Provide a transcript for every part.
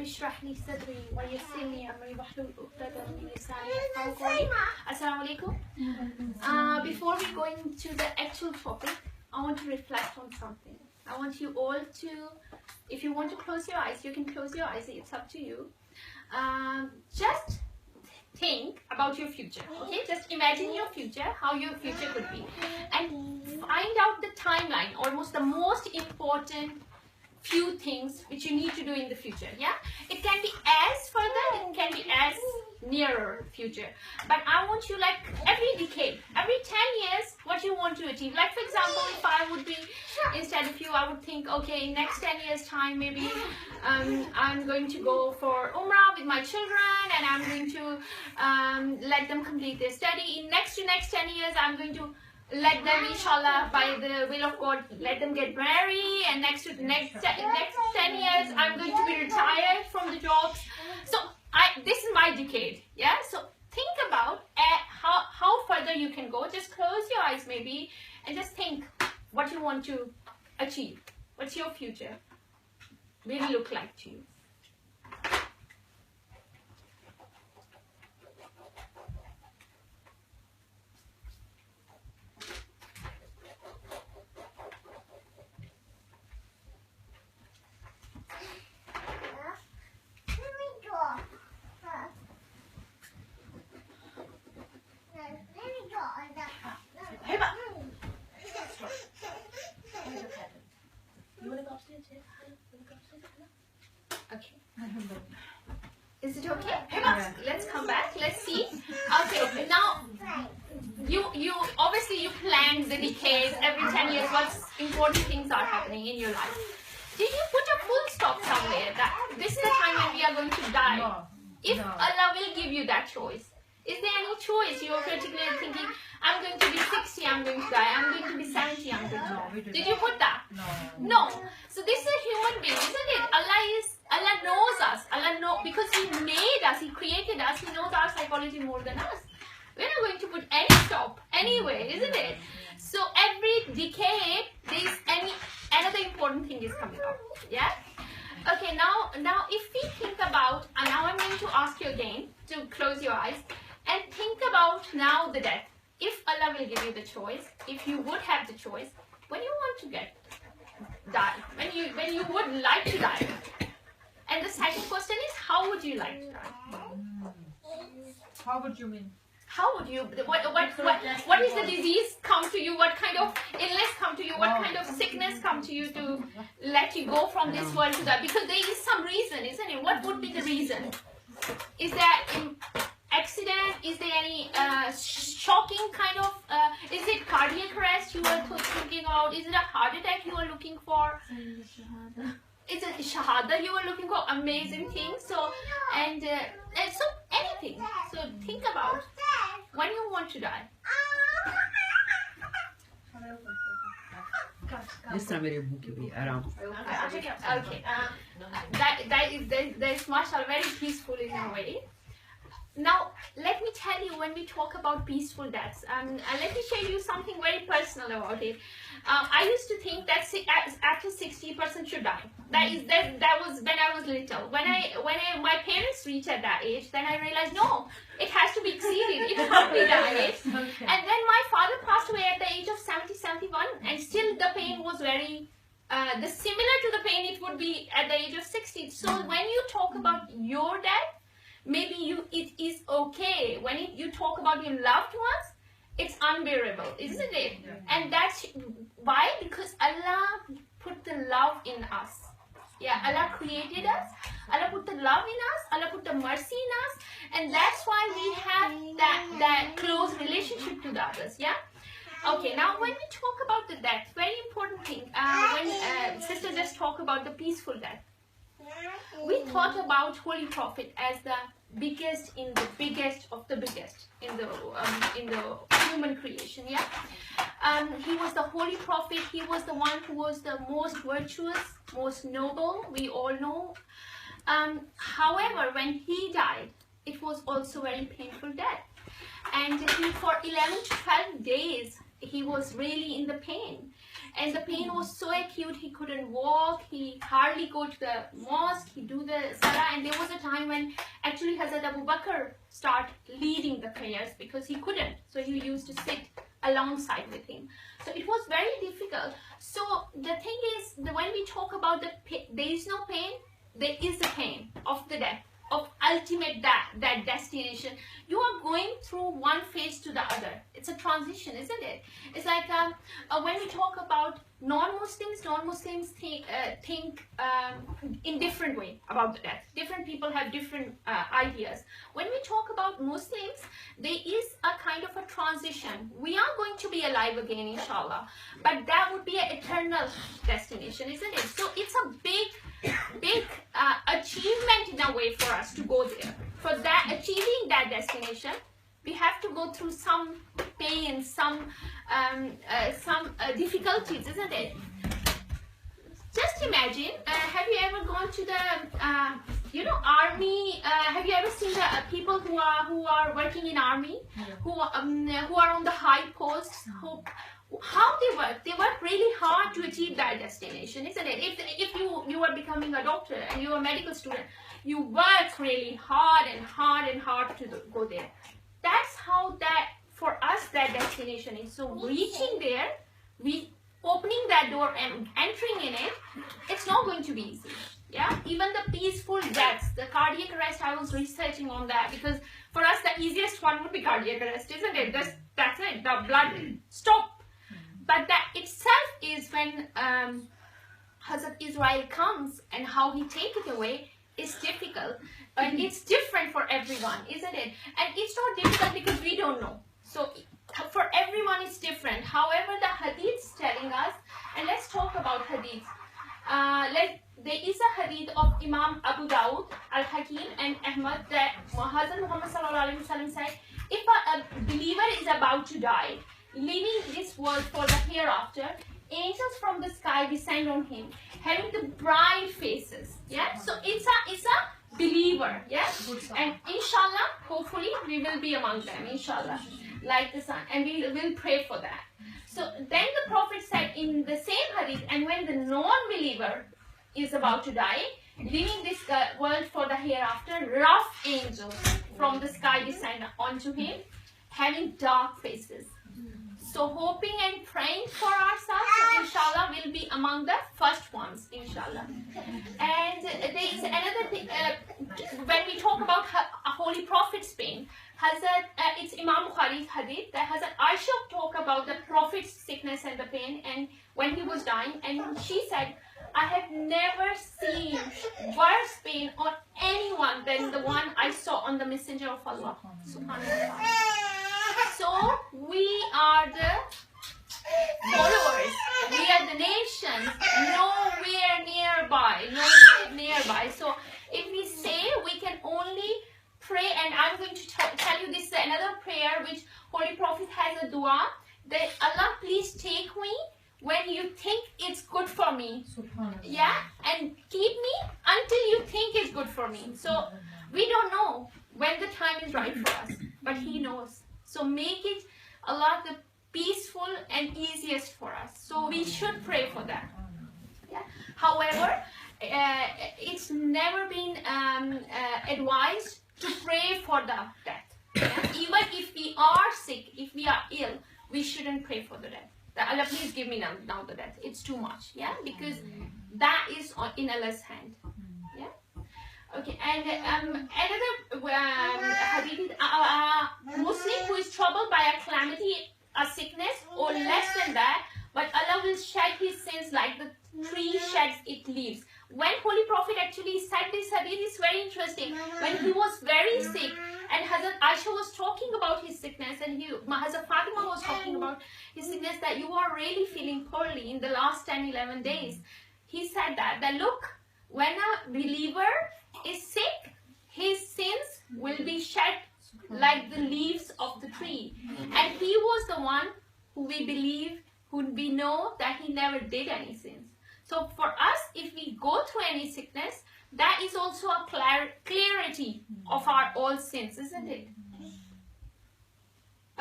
اشرح لي صدري ويسر لي أمري واحلل عقدة من لساني يفقهوا قولي. Assalamu alaikum. Before we go into the actual topic, I want to reflect on something. I want you all to, if you want to close your eyes, you can close your eyes, it's up to you. Just think about your future, okay? Just imagine your future, how your future could be, and find out the timeline, almost the most important few things which you need to do in the future. Yeah, it can be as further, it can be as nearer future, but I want you, like, every decade, every 10 years, what you want to achieve. Like, for example, if I would be, instead of you, I would think, okay, in next 10 years time, maybe I'm going to go for Umrah with my children, and I'm going to let them complete their study. In next 10 years, I'm going to let them, inshallah, by the will of God, let them get married, and next 10 years, I'm going to be retired from the jobs. So this is my decade, yeah? So think about how further you can go. Just close your eyes maybe, and just think what you want to achieve. What's your future really look like to you? Okay. Is it okay? Yeah. Let's come back. Let's see. Okay. Now, you obviously you plan the decades every 10 years. What important things are happening in your life? Did you put a full stop somewhere that this is the time when we are going to die? No. If Allah will give you that choice, is there any choice you are particularly thinking, I'm going to be 60, I'm going to die, I'm going to be 70, I'm going to die? Did you put that? No. So this is a human being, isn't it? Allah knows us. Allah knows, because He made us, He created us, He knows our psychology more than us. We're not going to put any stop anyway, isn't it? So every decade, there's another important thing is coming up. Yeah? Okay, now if we think about, and now I'm going to ask you again to close your eyes and think about now the death. If Allah will give you the choice, if you would have the choice, when you want to die, when you would like to die. And the second question is, how would you like to die? How would you mean? How would you, what is the disease come to you? What kind of illness come to you? What kind of sickness come to you to let you go from this world to that? Because there is some reason, isn't it? What would be the reason? Is there an accident? Is there any shocking kind of, is it cardiac arrest you are thinking about? Is it a heart attack you are looking for? Is it shahada you are looking for? Amazing thing. So, and so anything. So think about when you want to die. This time it will be around. Okay. That is mashallah very peaceful in a way. Now, let me tell you, when we talk about peaceful deaths, let me share you something very personal about it. I used to think that after 60% should die. That was when I was little. When my parents reached at that age, then I realized no, it has to be exceeded. It can't be that age. Okay. And then my father passed away at the age of 70, 71, and still the pain was very similar to the pain it would be at the age of 60. So when you talk about your death, maybe it is okay. When you talk about your loved ones, it's unbearable, isn't it? And that's why, because Allah put the love in us. Yeah, Allah created us, Allah put the love in us, Allah put the mercy in us, and that's why we have that close relationship to the others. Yeah. Okay, now when we talk about the death, very important thing, when sister just talked about the peaceful death, we thought about Holy Prophet as the biggest in the biggest of the biggest in the human creation. Yeah, he was the Holy Prophet. He was the one who was the most virtuous, most noble. We all know. However, when he died, it was also very painful death, and for 11 to 12 days he was really in the pain. and the pain was so acute he couldn't walk, he hardly go to the mosque, he do the salah. And there was a time when actually Hazrat Abu Bakr start leading the prayers because he couldn't, so he used to sit alongside with him. So it was very difficult. So the thing is that when we talk about there is no pain, there is the pain of the death, of ultimate that destination. You are going through one phase to the other. It's a transition, isn't it? It's like when we talk about non-Muslims think in different way about the death. Different people have different ideas. When we talk about Muslims, there is a kind of a transition. We are going to be alive again, inshallah, but that would be an eternal destination, isn't it? So it's a big achievement in a way for us to go there. For that, achieving that destination, we have to go through some pain, some difficulties, isn't it? Just imagine, have you ever gone to the army? Have you ever seen the people who are working in army, who are on the high posts? How they work really hard to achieve that destination, isn't it? If you are becoming a doctor and you are a medical student, you work really hard to go there. That's how that for us that destination is. So reaching there, opening that door and entering in it, it's not going to be easy. Yeah, even the peaceful deaths, the cardiac arrest, I was researching on that because for us the easiest one would be cardiac arrest, isn't it? That's it, the blood stop. But that itself is when Hazrat Israel comes and how he take it away is difficult. And it's different for everyone, isn't it? And it's not difficult because we don't know. So for everyone it's different. However, the hadith is telling us, and let's talk about hadith. There is a hadith of Imam Abu Dawud, Al-Hakim and Ahmad that Hazrat Muhammad sallallahu alaihi wasallam said, if a believer is about to die, leaving this world for the hereafter, angels from the sky descend on him, having the bright faces. Yeah, so it's a believer. Yeah, and inshallah, hopefully we will be among them. Inshallah, like the sun, and we will pray for that. So then the Prophet said in the same hadith, and when the non-believer is about to die, leaving this world for the hereafter, rough angels from the sky descend onto him, having dark faces. So hoping and praying for ourselves, inshallah, will be among the first ones, inshallah. And there is another thing, when we talk about a holy prophet's pain, it's Imam Bukhari's hadith that Hazrat Aisha talk about the prophet's sickness and the pain, and when he was dying, and she said, I have never seen worse pain on anyone than the one I saw on the Messenger of Allah. Subhanallah. So we are the followers, we are the nations, nowhere nearby. So if we say, we can only pray, and I'm going to tell you this another prayer which Holy Prophet has a dua, that Allah please take me when you think it's good for me. Yeah, and keep me until you think it's good for me. So we don't know when the time is right for us, but He knows. So make it, Allah, the peaceful and easiest for us. So we should pray for that. Yeah. However, it's never been advised to pray for the death. Yeah? Even if we are sick, if we are ill, we shouldn't pray for the death. Allah, please give me now the death. It's too much. Yeah, because that is in Allah's hand. Yeah. Okay, and another hadith is Muslim who is troubled by a calamity, a sickness, or less than that, but Allah will shed his sins like the tree sheds its leaves. When Holy Prophet actually said this hadith, is very interesting. When he was very sick, and Hazrat Aisha was talking about his sickness, and Hazrat Fatima was talking about his sickness, that you are really feeling poorly in the last 10-11 days. He said that look, when a believer is sick, his sins will be shed like the leaves of the tree. And he was the one who we believe, who we know that he never did any sins. So for us, if we go through any sickness, that is also a clarity of our all sins, isn't it?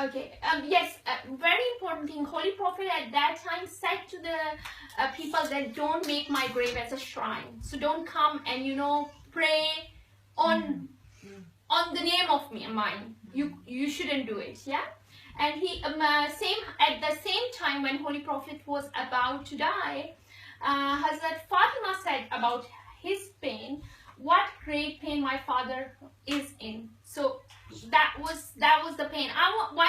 Okay. Yes. Very important thing. Holy Prophet at that time said to the people that don't make my grave as a shrine. So don't come and pray on the name of mine. You shouldn't do it. Yeah. And he at the same time when Holy Prophet was about to die, Hazrat Fatima said about his pain, what great pain my father is in. So that was the pain. Why